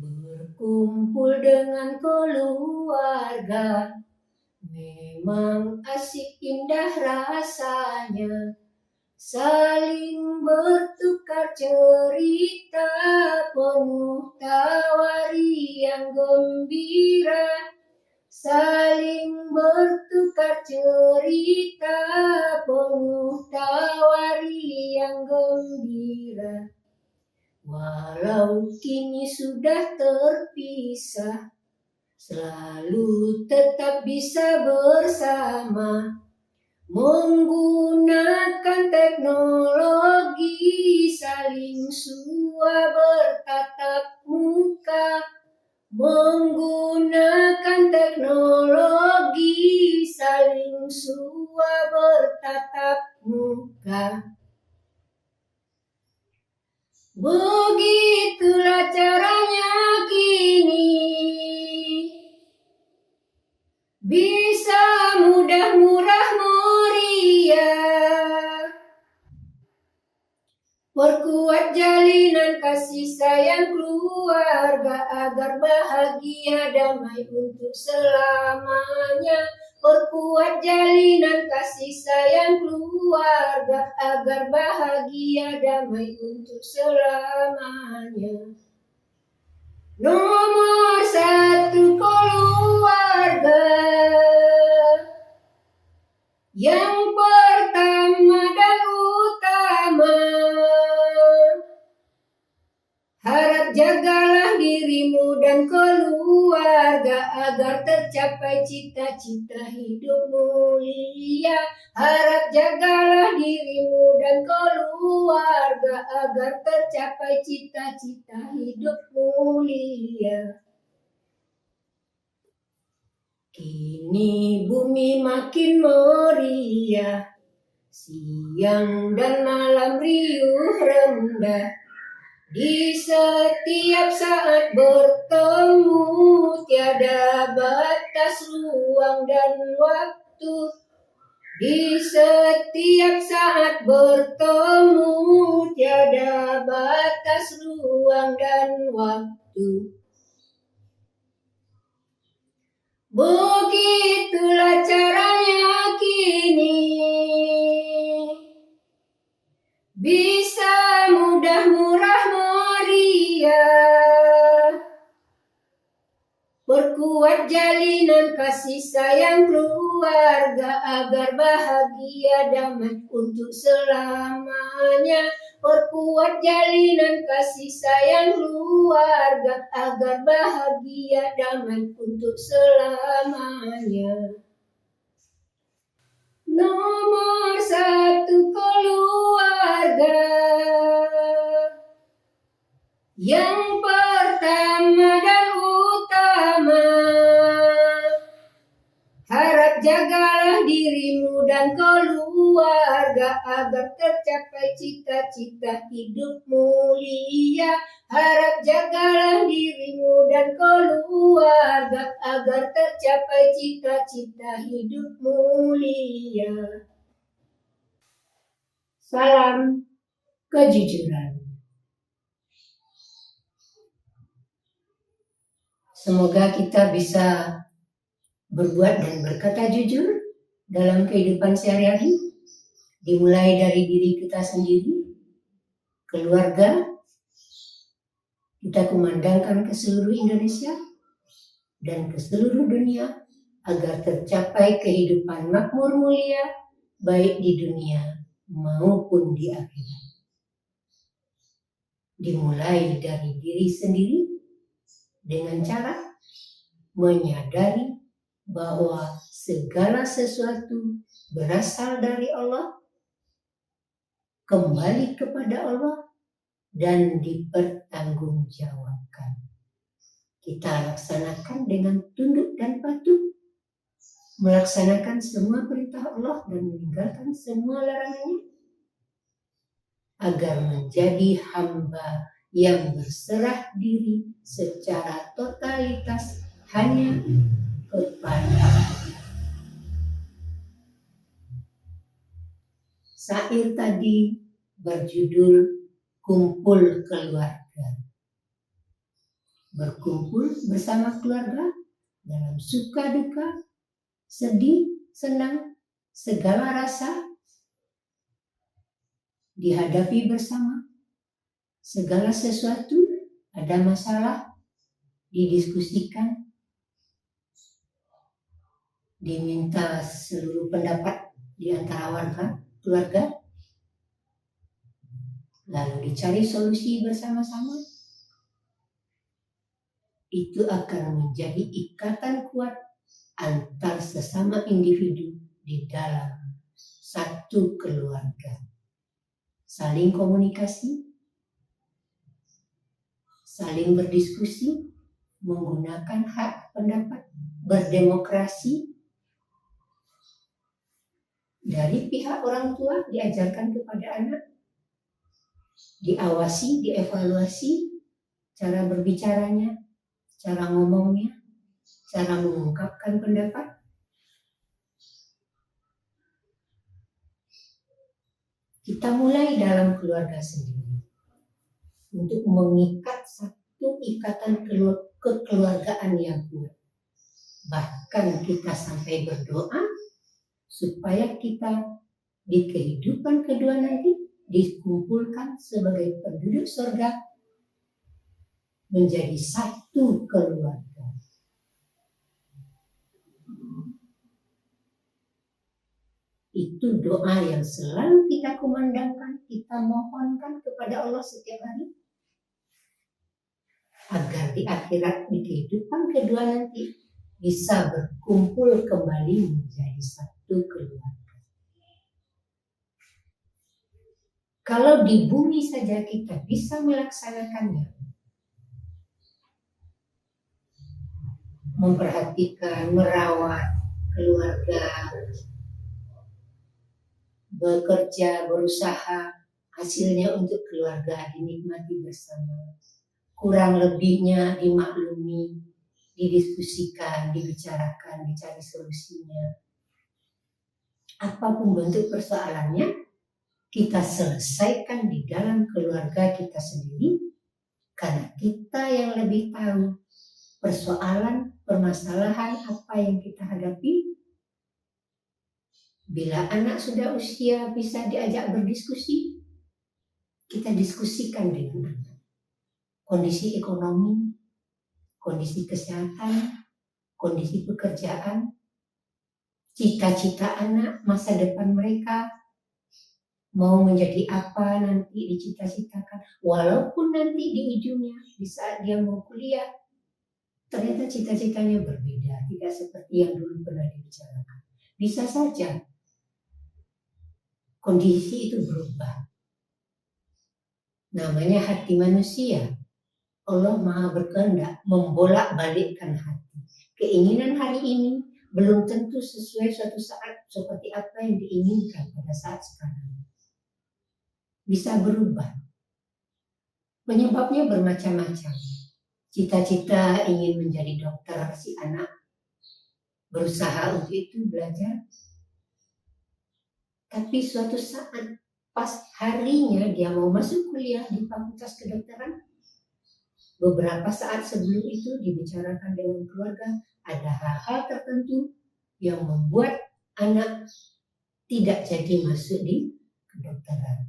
Berkumpul dengan keluarga memang asik indah rasanya, saling bertukar cerita penuh tawa riang gembira, saling bertukar cerita penuh tawa riang gembira. Walau kini sudah terpisah, selalu tetap bisa bersama, menggunakan teknologi, saling sua bertatap muka, menggunakan teknologi, saling sua bertatap muka. Begitulah caranya kini, bisa mudah murah meriah, perkuat jalinan kasih sayang keluarga agar bahagia damai untuk selamanya. Perkuat jalinan kasih sayang keluarga agar bahagia damai untuk selamanya. Nomor satu keluarga, yang pertama dan utama. Harap jagalah dirimu dan keluarga agar tercapai cita-cita hidup mulia. Harap jagalah dirimu dan keluarga agar tercapai cita-cita hidup mulia. Kini bumi makin meriah, siang dan malam riuh rendah. Di setiap saat bertemu, tiada batas ruang dan waktu. Di setiap saat bertemu, tiada batas ruang dan waktu. Begitulah caranya kini, bisa mudah murah meriah, perkuat jalinan kasih sayang keluarga agar bahagia damai untuk selamanya. Perkuat jalinan kasih sayang keluarga agar bahagia damai untuk selamanya. Nomor satu keluarga, yang pertama dan utama. Harap jagalah dirimu dan keluarga agar tercapai cita-cita hidup mulia. Harap jagalah dirimu dan keluarga agar tercapai cita-cita hidup mulia. Salam kejujuran. Semoga kita bisa berbuat dan berkata jujur dalam kehidupan sehari-hari, dimulai dari diri kita sendiri, keluarga, kita kumandangkan ke seluruh Indonesia dan ke seluruh dunia agar tercapai kehidupan makmur mulia baik di dunia maupun di akhirat. Dimulai dari diri sendiri dengan cara menyadari bahwa segala sesuatu berasal dari Allah, kembali kepada Allah, dan dipertanggungjawabkan. Kita laksanakan dengan tunduk dan patuh, melaksanakan semua perintah Allah dan meninggalkan semua larangannya, agar menjadi hamba yang berserah diri secara totalitas hanya kepada Allah. Syair tadi berjudul Kumpul Keluarga. berkumpul bersama keluarga dalam suka duka, sedih, senang, segala rasa dihadapi bersama, segala sesuatu ada masalah didiskusikan, diminta seluruh pendapat di antara warga, keluarga, lalu dicari solusi bersama-sama. Itu akan menjadi ikatan kuat antar sesama individu di dalam satu keluarga. Saling komunikasi, saling berdiskusi, menggunakan hak pendapat, berdemokrasi. Dari pihak orang tua diajarkan kepada anak, diawasi, dievaluasi cara berbicaranya, cara ngomongnya, cara mengungkapkan pendapat. Kita mulai dalam keluarga sendiri untuk mengikat satu ikatan kekeluargaan yang kuat. Bahkan kita sampai berdoa supaya kita di kehidupan kedua nanti dikumpulkan sebagai penduduk surga menjadi satu keluarga. Itu doa yang selalu kita kumandangkan, kita mohonkan kepada Allah setiap hari. Agar di akhirat, di kehidupan kedua nanti, bisa berkumpul kembali menjadi satu keluarga. Kalau di bumi saja kita bisa melaksanakannya, memperhatikan, merawat keluarga, bekerja, berusaha, hasilnya untuk keluarga dinikmati bersama. Kurang lebihnya dimaklumi, didiskusikan, dibicarakan, dicari solusinya. Apapun bentuk persoalannya, kita selesaikan di dalam keluarga kita sendiri, karena kita yang lebih tahu persoalan, permasalahan apa yang kita hadapi. Bila anak sudah usia bisa diajak berdiskusi, kita diskusikan dengan anak. Kondisi ekonomi, kondisi kesehatan, kondisi pekerjaan, cita-cita anak, masa depan mereka, mau menjadi apa nanti dicita-citakan. Walaupun nanti di ujungnya, di saat dia mau kuliah, ternyata cita-citanya berbeda, tidak seperti yang dulu pernah dibicarakan. Bisa saja kondisi itu berubah. Namanya hati manusia. Allah Maha berkehendak membolak-balikkan hati. Keinginan hari ini belum tentu sesuai suatu saat seperti apa yang diinginkan pada saat sekarang. Bisa berubah. Penyebabnya bermacam-macam. Cita-cita ingin menjadi dokter si anak, berusaha untuk itu belajar. Tapi suatu saat pas harinya dia mau masuk kuliah di fakultas kedokteran, beberapa saat sebelum itu dibicarakan dengan keluarga, ada hal-hal tertentu yang membuat anak tidak jadi masuk di kedokteran.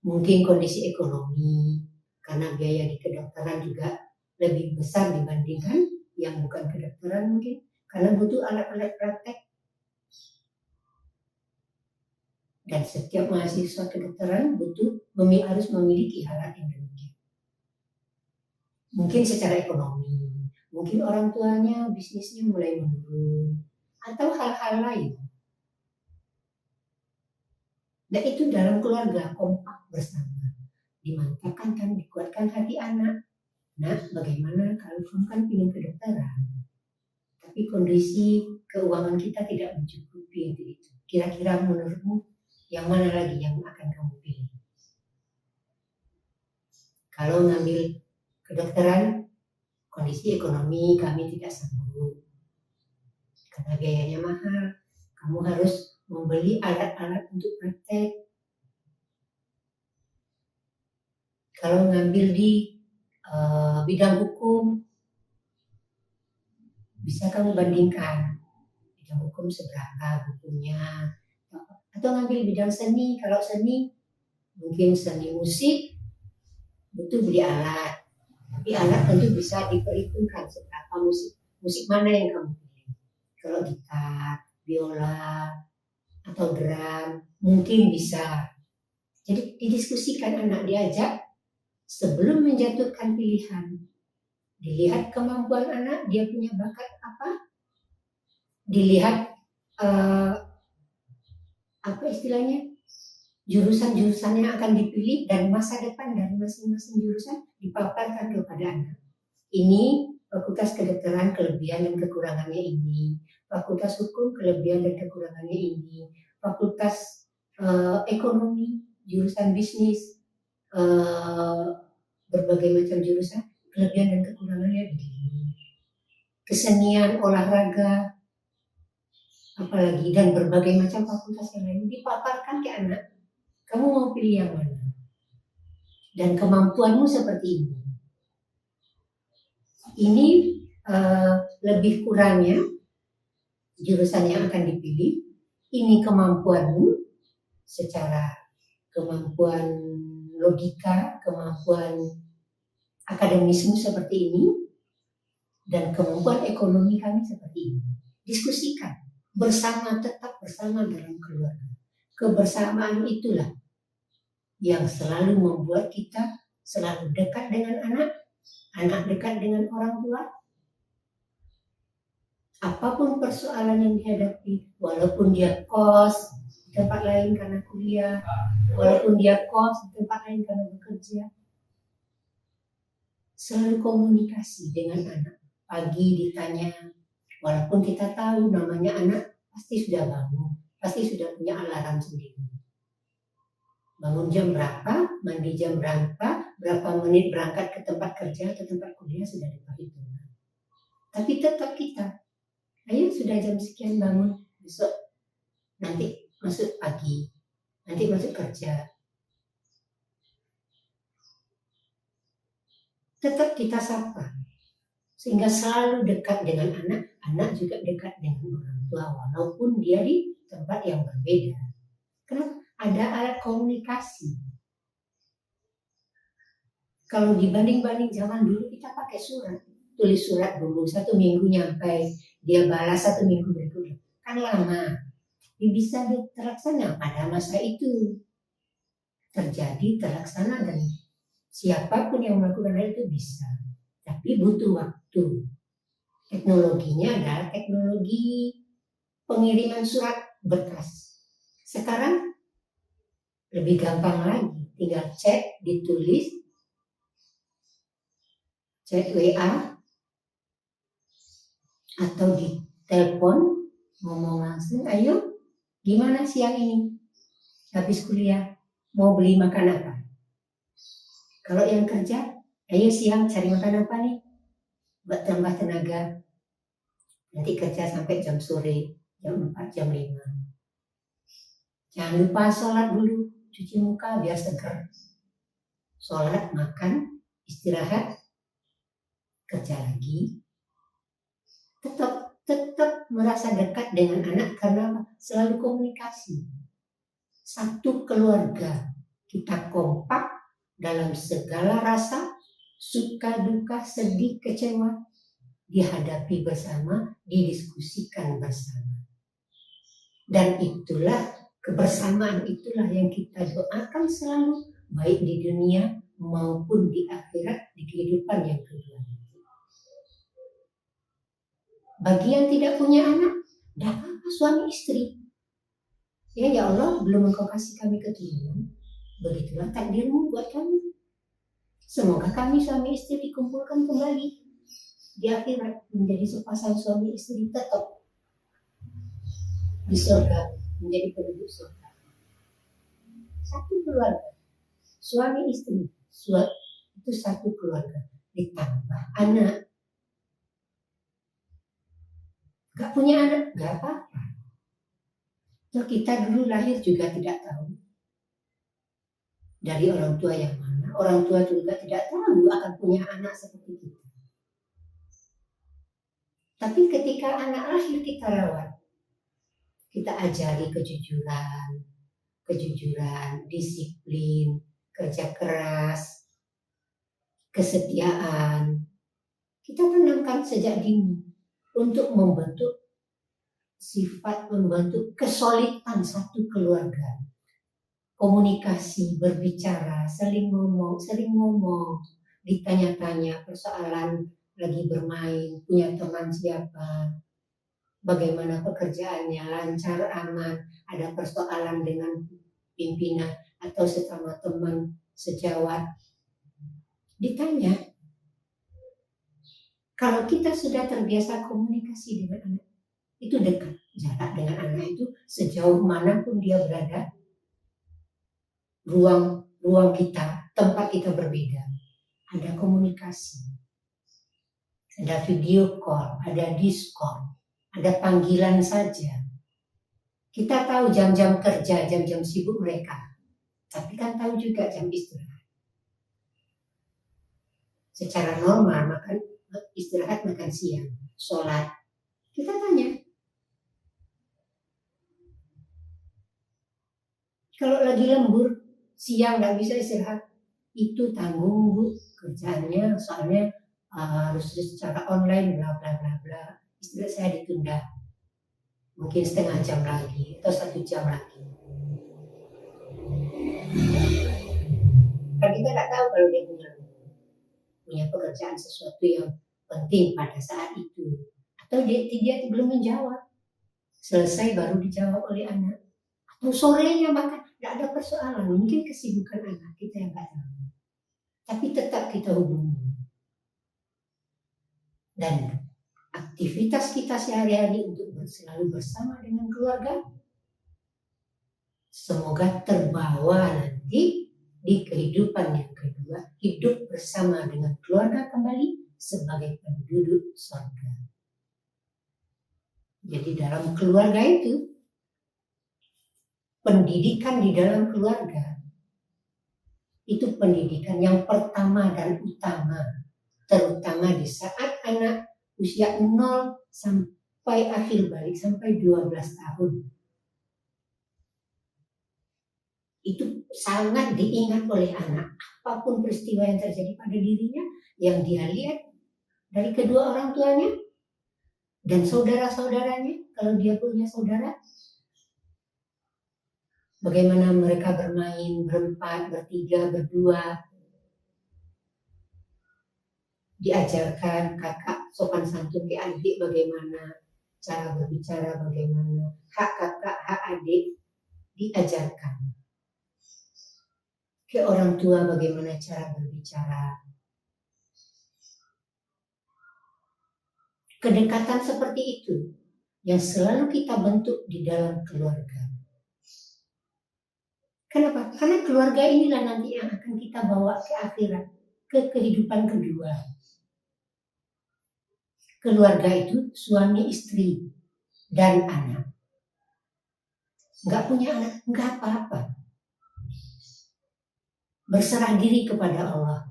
Mungkin kondisi ekonomi, karena biaya di kedokteran juga lebih besar dibandingkan yang bukan kedokteran mungkin, karena butuh alat-alat praktek. Dan setiap mahasiswa kedokteran harus memiliki alat yang demikian. Mungkin secara ekonomi, mungkin orang tuanya bisnisnya mulai menurun, atau hal-hal lain. Dan itu dalam keluarga kompak bersama, dimantapkan kan, dikuatkan hati anak. Nah, bagaimana kalau kamu kan ingin kedokteran, tapi kondisi keuangan kita tidak mencukupi untuk itu. Kira-kira menurutmu yang mana lagi yang akan kamu pilih? Kalau ngambil kedokteran, kondisi ekonomi kami tidak sanggup karena biayanya mahal. Kamu harus membeli alat-alat untuk praktek. Kalau ngambil di bidang hukum, bisa kamu bandingkan bidang hukum seberapa bukunya, atau ngambil bidang seni. Kalau seni mungkin seni musik butuh beli alat, tapi alat tentu bisa diperhitungkan seberapa musik mana yang kamu pilih. Kalau gitar, biola, atau drum mungkin bisa. Jadi didiskusikan, anak diajak sebelum menjatuhkan pilihan. Dilihat kemampuan anak, dia punya bakat apa, dilihat apa istilahnya, jurusan-jurusan yang akan dipilih dan masa depan dari masing-masing jurusan dipaparkan kepada anak. Ini fakultas kedokteran kelebihan dan kekurangannya ini, fakultas hukum kelebihan dan kekurangannya ini, fakultas ekonomi, jurusan bisnis, berbagai macam jurusan kelebihan dan kekurangannya begini. Kesenian, olahraga, apalagi, dan berbagai macam fakultas yang lain dipaparkan ke anak. Kamu mau pilih yang mana? Dan kemampuanmu seperti ini. Ini lebih kurangnya jurusan yang akan dipilih. Ini kemampuanmu secara kemampuan logika, kemampuan akademismu seperti ini, dan kemampuan ekonomi kami seperti ini. Diskusikan bersama, tetap bersama dalam keluarga. Kebersamaan itulah yang selalu membuat kita selalu dekat dengan anak, anak dekat dengan orang tua. Apapun persoalan yang dihadapi, walaupun dia kos di tempat lain karena kuliah, walaupun dia kos di tempat lain karena bekerja, selalu komunikasi dengan anak. Pagi ditanya, walaupun kita tahu namanya anak pasti sudah bangun, pasti sudah punya alarm sendiri. Bangun jam berapa, mandi jam berapa menit berangkat ke tempat kerja atau tempat kuliah sudah diperhitungkan. Tapi tetap kita, ayo sudah jam sekian bangun, besok nanti masuk pagi, nanti masuk kerja. Tetap kita sapa, sehingga selalu dekat dengan anak, anak juga dekat dengan orang tua, walaupun dia di tempat yang berbeda. Kenapa? Ada alat komunikasi. Kalau dibanding-banding zaman dulu, kita pakai surat, tulis surat dulu, 1 minggu nyampe, dia balas 1 minggu berikutnya, kan lama. Ini bisa terlaksana pada masa itu, terjadi, terlaksana, dan siapapun yang melakukan hal itu bisa. Tapi butuh waktu. Teknologinya adalah teknologi pengiriman surat berkas. Sekarang lebih gampang lagi, tinggal chat, ditulis, chat WA, atau di telepon, ngomong langsung, ayo gimana siang ini? Habis kuliah, mau beli makan apa? Kalau yang kerja, ayo siang cari makan apa nih? Buat tambah tenaga. Nanti kerja sampai jam sore, jam 4, jam 5. Jangan lupa sholat dulu, cuci muka biar seger. Sholat, makan, istirahat, kerja lagi. Tetap merasa dekat dengan anak karena selalu komunikasi. Satu keluarga, kita kompak dalam segala rasa, suka, duka, sedih, kecewa, dihadapi bersama, didiskusikan bersama. Dan itulah, kebersamaan itulah yang kita doakan selalu, baik di dunia maupun di akhirat, di kehidupan yang kedua. Bagi yang tidak punya anak, tidak apa-apa, suami istri. Ya Allah, belum Engkau kasih kami keturunan, begitulah takdirmu buat kami. Semoga kami suami istri dikumpulkan kembali di akhirat menjadi sepasang suami istri tetap di surga, menjadi penduduk surga. Satu keluarga, suami istri, itu satu keluarga, ditambah anak. Gak punya anak, gak apa-apa. So, kita dulu lahir juga tidak tahu dari orang tua yang mana. Orang tua juga tidak tahu akan punya anak seperti kita. Tapi ketika anak lahir kita rawat, kita ajari kejujuran, disiplin, kerja keras, kesetiaan. Kita tanamkan sejak dini untuk membentuk kesolidan satu keluarga. Komunikasi, berbicara, sering ngomong, ditanya-tanya persoalan lagi bermain, punya teman siapa, bagaimana pekerjaannya, lancar, aman, ada persoalan dengan pimpinan atau sesama teman sejawat. Ditanya. Kalau kita sudah terbiasa komunikasi dengan anak, itu dekat. Jarak dengan anak itu sejauh manapun dia berada, ruang kita, tempat kita berbeda. Ada komunikasi. Ada video call, ada Discord, ada panggilan saja. Kita tahu jam-jam kerja, jam-jam sibuk mereka. Tapi kan tahu juga jam istirahat. Secara normal istirahat, makan siang, sholat. Kita tanya. Kalau lagi lembur, siang nggak bisa istirahat, itu tanggung Bu kerjaannya, soalnya harus secara online, bla bla bla bla. Istirahat saya ditunda, mungkin setengah jam lagi atau 1 jam lagi. Kan kita nggak tahu kalau dia punya pekerjaan sesuatu yang penting pada saat itu, atau dia belum menjawab, selesai baru dijawab oleh anak, atau sorenya bahkan nggak ada persoalan, mungkin kesibukan anak kita yang nggak tahu, tapi tetap kita hubungi. Dan aktivitas kita sehari-hari untuk selalu bersama dengan keluarga, semoga terbawa nanti di kehidupan yang kedua, hidup bersama dengan keluarga kembali sebagai penduduk surga. Jadi dalam keluarga itu, pendidikan di dalam keluarga itu pendidikan yang pertama dan utama, terutama di saat anak usia 0 sampai akhir balik, sampai 12 tahun. Itu sangat diingat oleh anak. Apapun peristiwa yang terjadi pada dirinya, yang dia lihat dari kedua orang tuanya dan saudara-saudaranya, kalau dia punya saudara, bagaimana mereka bermain berempat, bertiga, berdua, diajarkan kakak sopan santun ke adik, bagaimana cara berbicara, bagaimana hak kakak, hak adik, diajarkan. Ke orang tua bagaimana cara berbicara. Kedekatan seperti itu yang selalu kita bentuk di dalam keluarga. Kenapa? Karena keluarga inilah nanti yang akan kita bawa ke akhirat, ke kehidupan kedua. Keluarga itu suami, istri, dan anak. Nggak punya anak, nggak apa-apa. Berserah diri kepada Allah.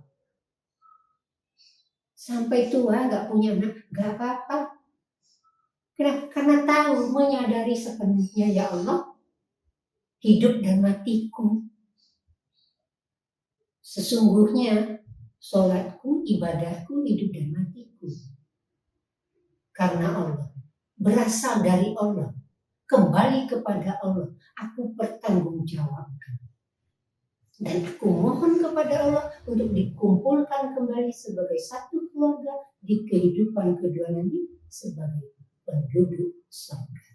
Sampai tua nggak punya anak, nggak apa-apa. Karena tahu, menyadari sepenuhnya, ya Allah, hidup dan matiku. Sesungguhnya sholatku, ibadahku, hidup dan matiku. Karena Allah, berasal dari Allah, kembali kepada Allah, aku bertanggungjawabkan. Dan aku mohon kepada Allah untuk dikumpulkan kembali sebagai satu keluarga di kehidupan kedua nanti sebagai penduduk surga.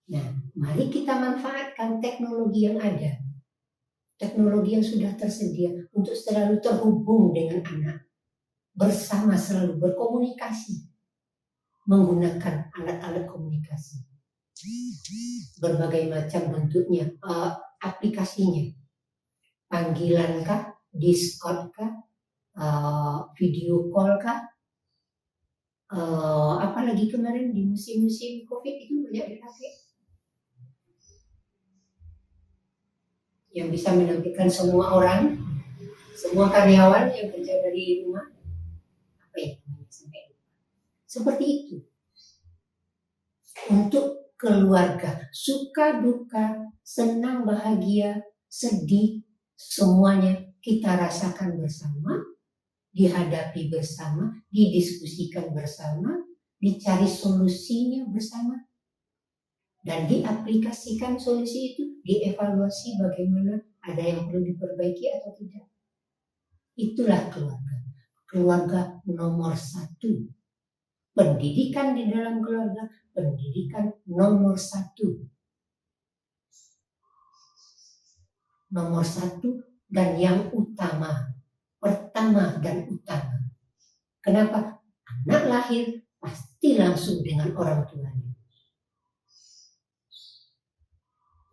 Nah, mari kita manfaatkan teknologi yang ada. Teknologi yang sudah tersedia untuk selalu terhubung dengan anak. Bersama selalu berkomunikasi. Menggunakan alat-alat komunikasi. Berbagai macam bentuknya, aplikasinya. Panggilan kah, Discord kah, video call kah, apalagi kemarin di musim-musim COVID itu banyak dipakai. Yang bisa menampilkan semua orang, semua karyawan yang kerja dari rumah. apa ya namanya sampai lupa. Seperti itu. Untuk keluarga, suka duka, senang bahagia, sedih, semuanya kita rasakan bersama, dihadapi bersama, didiskusikan bersama, dicari solusinya bersama, dan diaplikasikan solusi itu, dievaluasi bagaimana, ada yang perlu diperbaiki atau tidak. Itulah keluarga. Keluarga nomor 1. Pendidikan di dalam keluarga, pendidikan nomor 1. Nomor 1 dan yang utama. Pertama dan utama. Kenapa? Anak lahir pasti langsung dengan orang tuanya.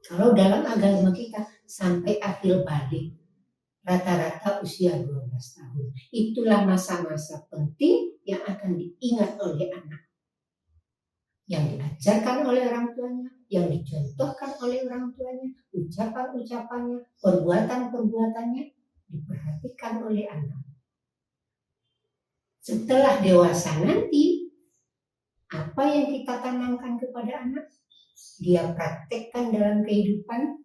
Kalau dalam agama kita sampai akhir balik, rata-rata usia 12 tahun. Itulah masa-masa penting yang akan diingat oleh anak. Yang diajarkan oleh orang tuanya, yang dicontohkan oleh orang tuanya, ucapan-ucapannya, perbuatan-perbuatannya diperhatikan oleh anak. Setelah dewasa nanti, apa yang kita tanamkan kepada anak, dia praktekkan dalam kehidupan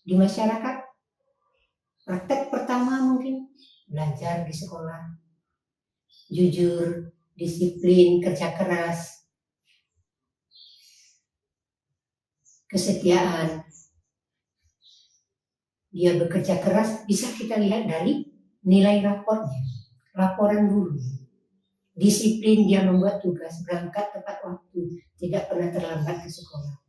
di masyarakat. Praktek pertama mungkin belajar di sekolah, jujur, disiplin, kerja keras, kesetiaan. Dia bekerja keras bisa kita lihat dari nilai rapornya, laporan guru. Disiplin, dia membuat tugas, berangkat tepat waktu, tidak pernah terlambat ke sekolah.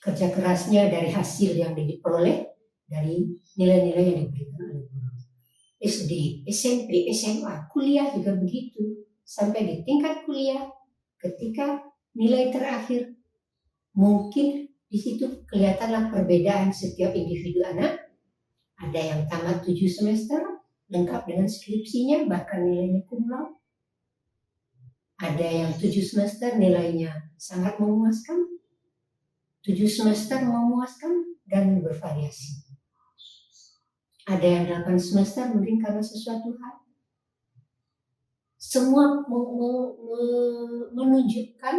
Kerja kerasnya dari hasil yang diperoleh, dari nilai-nilai yang diberikan oleh guru. SD, SMP, SMA, kuliah juga begitu. Sampai di tingkat kuliah, ketika nilai terakhir, mungkin di situ kelihatanlah perbedaan setiap individu anak. Ada yang tamat 7 semester, lengkap dengan skripsinya, bahkan nilainya cum laude. Ada yang 7 semester nilainya sangat memuaskan, 7 semester memuaskan dan bervariasi. Ada yang 8 semester mungkin karena sesuatu hal. Semua menunjukkan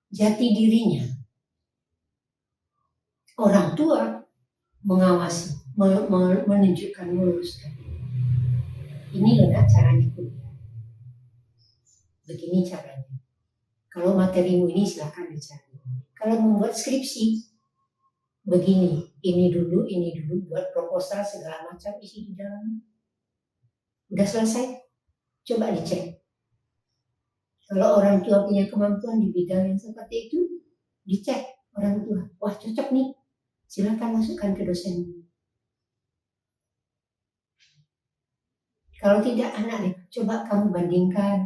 jati dirinya. Orang tua mengawasi, menunjukkan, meluruskan. Ini loh caranya kuliah. Begini caranya. Kalau materimu ini silakan dicari. Kalau membuat skripsi, begini, ini dulu, buat proposal segala macam isi di dalamnya. Udah selesai, coba dicek. Kalau orang tua punya kemampuan di bidang yang seperti itu, dicek orang tua. Wah cocok nih, silakan masukkan ke dosen. Kalau tidak anak nih, coba kamu bandingkan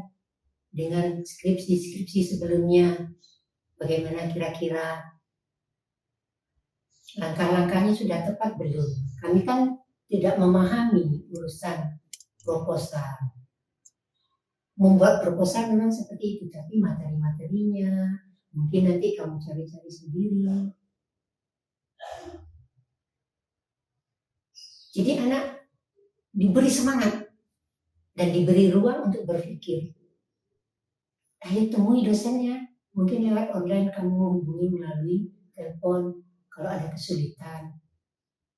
dengan skripsi sebelumnya. Bagaimana kira-kira langkah-langkahnya sudah tepat belum? Kami kan tidak memahami urusan proposal. Membuat proposal memang seperti itu, tapi materi-materinya mungkin nanti kamu cari-cari sendiri. Jadi anak diberi semangat dan diberi ruang untuk berpikir. Ayo temui dosennya, mungkin lewat online kamu hubungi melalui telepon kalau ada kesulitan.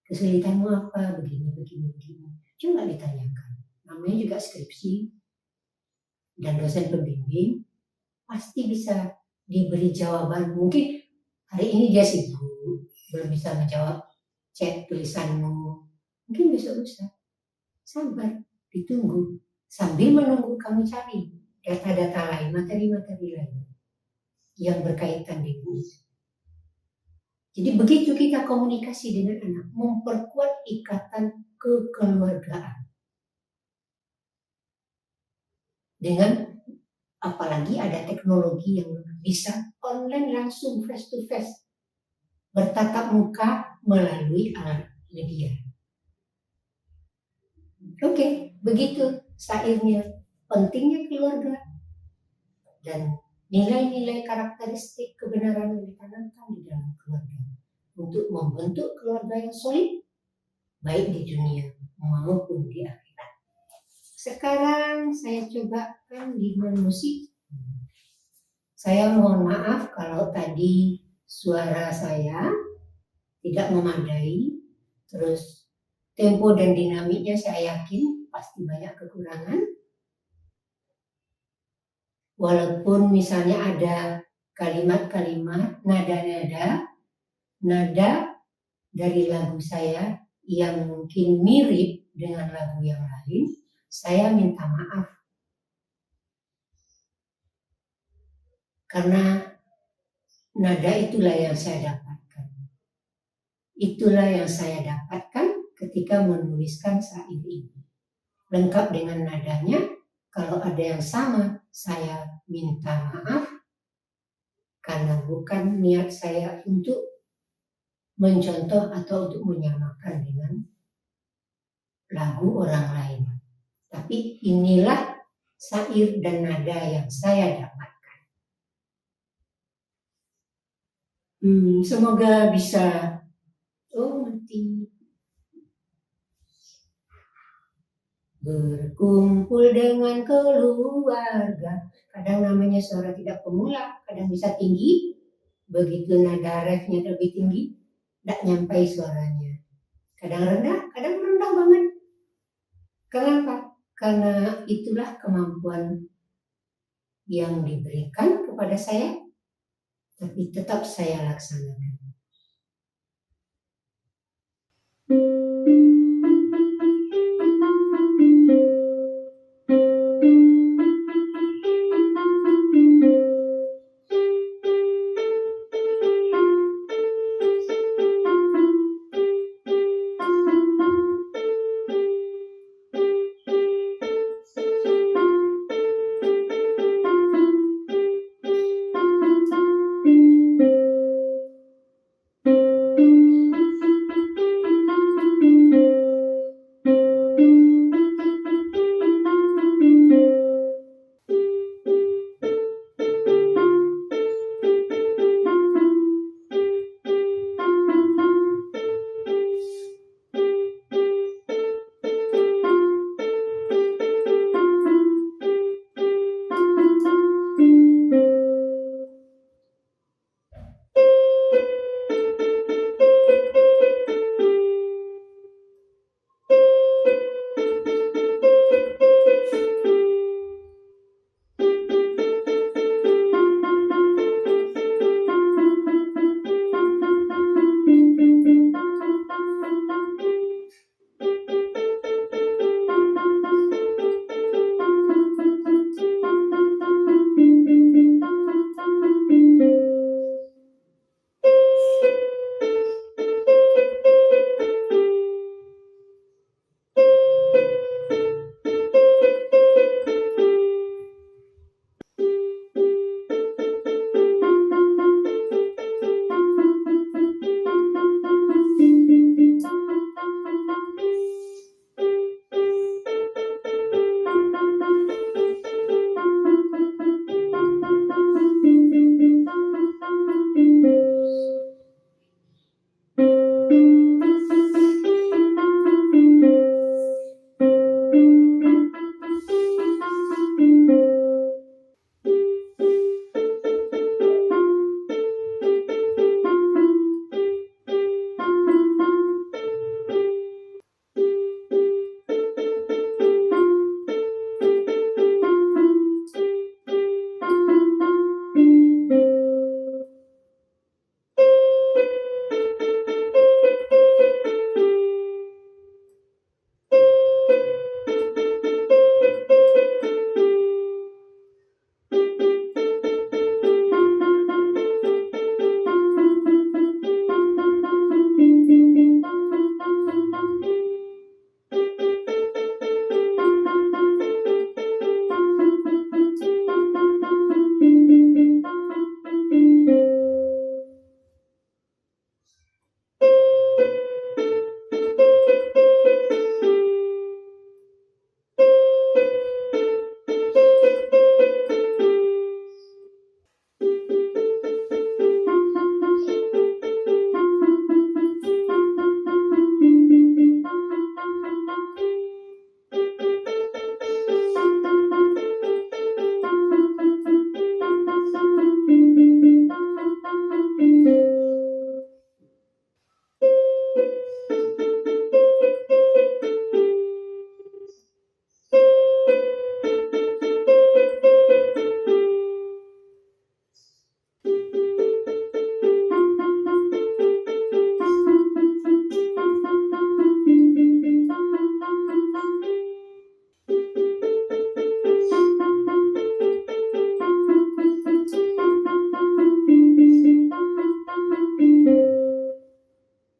Kesulitanmu apa? Begini. Coba ditanyakan. Namanya juga skripsi. Dan dosen pembimbing pasti bisa diberi jawaban. Mungkin hari ini dia sibuk, belum bisa menjawab chat tulisanmu. Mungkin besok bisa. Sabar, ditunggu. Sambil menunggu kamu cari data-data lain, materi-materi lain yang berkaitan dengan itu. Jadi begitu kita komunikasi dengan anak, memperkuat ikatan kekeluargaan. Dengan apalagi ada teknologi yang bisa online langsung face to face, bertatap muka melalui alat media. Oke, begitu syairnya. Pentingnya keluarga dan nilai-nilai karakteristik kebenaran yang ditanamkan di dalam keluarga untuk membentuk keluarga yang solid baik di dunia maupun di akhirat. Sekarang saya cobakan dengan musik. Saya mohon maaf kalau tadi suara saya tidak memadai, terus tempo dan dinamiknya saya yakin pasti banyak kekurangan. Walaupun misalnya ada kalimat-kalimat, nada dari lagu saya yang mungkin mirip dengan lagu yang lain, saya minta maaf. Karena nada itulah yang saya dapatkan. Itulah yang saya dapatkan ketika menuliskan syair ini. Lengkap dengan nadanya, kalau ada yang sama, saya minta maaf. Karena bukan niat saya untuk mencontoh atau untuk menyamakan dengan lagu orang lain. Tapi inilah syair dan nada yang saya dapat. Semoga bisa. Mati. Berkumpul dengan keluarga. Kadang namanya suara tidak pemula, kadang bisa tinggi. Begitu nada refnya lebih tinggi, tidak nyampai suaranya. Kadang rendah banget. Kenapa? Karena itulah kemampuan yang diberikan kepada saya, tapi tetap saya laksanakan.